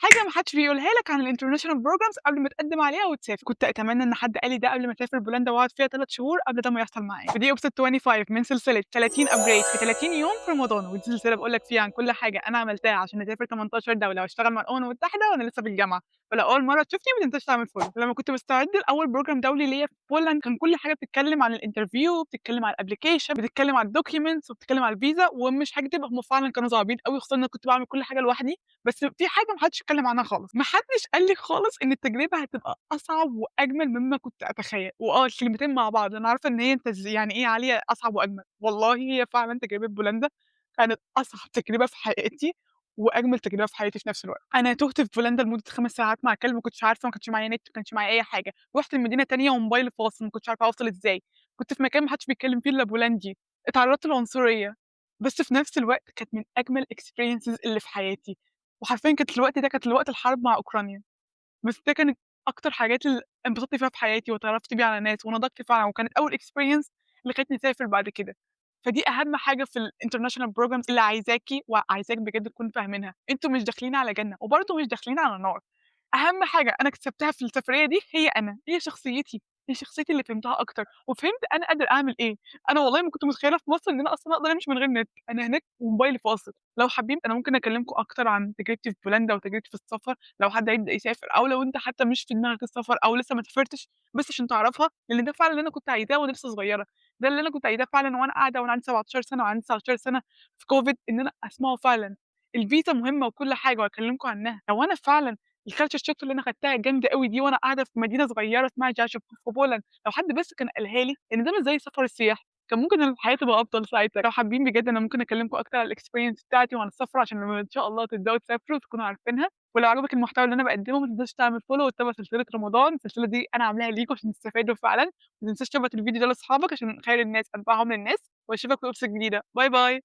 حاجة ما حدش بيقولها لك عن الinternational programs قبل ما تقدّم عليها وتسافر. كنت أتمنى إن حد قال لي ده قبل ما أسافر بولندا وأقعد فيها 3 شهور قبل ده ما يحصل معايا. ودي episode 25 من سلسلة 30 upgrade في 30 يوم في رمضان، ودي سلسلة باقول لك فيها عن كل حاجة أنا عملتها عشان أسافر 18 دولة وأشتغل مع الأمم المتحدة وأنا لسه في الجامعة. فلو أول مرة تشوفني ما تنساش تعمل follow. لمّا كنت باستعد لأول program دولي ليّا في بولند كان كل حاجة بتتكلم عن الinterview، بتتكلم عن الapplication، بتتكلم عن الdocuments، وبتتكلم عن الفيزا، ومش هاكدب هم فعلًا كانوا صعبين أوي، خصوصًا إن أنا كنت باعمل كل حاجة لوحدي. بس في حاجة ما حدش اتكلم عنها خالص، ما حدش قال لي خالص إن التجربة هتبقى أصعب وأجمل مما كنت أتخيل. الكلمتين مع بعض أنا عارفة إن هي أنت يعني إيه عالية أصعب وأجمل، والله هي فعلًا تجربة بولندا كانت أصعب تجربة في حياتي وأجمل تجربة في حياتي في نفس الوقت. أنا تُهت في بولندا لمدة 5 ساعات مع كلب، ما كنتش عارفة، ما كانش معايا نت، ما كانش معايا أي حاجة. رُحت لمدينة تانية وموبايلي فاصل، ما كنتش عارفة أوصل إزاي. كنت في مكان ما حدش بيتكلم فيه إلا بولندي. اتعرضت لعنصرية، بس في نفس الوقت كانت من أجمل الexperiences اللي في حياتي. وحرفيًا كانت الوقت الحرب مع أوكرانيا. بس ده كانت أكتر حاجات اللي انبسطت فيها في حياتي واتعرّفت بيها على ناس ونضجت فعلًا، وكانت أول experience اللي خلّتني أسافر بعد كده. فدي أهم حاجة في الinternational programs اللي عايزاكِ وعايزاك بجد تكونوا فاهمينها. أنتم مش داخلين على جنة، وبرضه مش داخلين على نار. أهم حاجة أنا اكتسبتها في السفرية دي هي أنا، هي شخصيتي، هي شخصيتي اللي فهمتها أكتر، وفهمت أنا قادرة أعمل إيه. أنا والله ما كنت متخيلة في مصر إن أنا أصلًا أقدر أمشي من غير نت. أنا هناك وموبايلي فاصل. لو حابين أنا ممكن أكلمكم أكتر عن تجربتي في بولندا وتجربتي في السفر، لو حد هيبدأ يسافر، أو لو أنت حتى مش في دماغك السفر أو لسه ما سافرتش، بس عشان تعرفها، لأن ده فعلًا اللي أنا كنت عايزاه وأنا لسه صغيرة. ده اللي أنا كنت عايزاه فعلًا وأنا قاعدة وأنا عندي 17 سنة وعندي 19 سنة في COVID، إن أنا أسمعه فعلًا. الفيزا مهمة وكل حاجة وهاكلمكم عنها. لو أنا فعلًا الculture shock اللي أنا خدتها جامدة أوي دي وأنا قاعدة في مدينة صغيرة اسمها جاشوب في بولند، لو حد بس كان قالها لي إن ده مش زي السفر السياحي، كان ممكن الحياة تبقى أفضل ساعتها. لو حابين بجد أنا ممكن أكلمكم أكتر على الexperience بتاعتي وعن السفر عشان لمّا إن شاء الله تبدأوا تسافروا تكونوا عارفينها. ولو عجبك المحتوى اللي أنا باقدمه ما تنساش تعمل follow وتتابع سلسلة رمضان. السلسلة دي أنا عاملاها ليكم عشان تستفادوا فعلًا. ما تنساش تبعت الفيديو ده لأصحابك عشان خير الناس أنفعهم للناس، وأشوفك في episode جديدة. باي باي.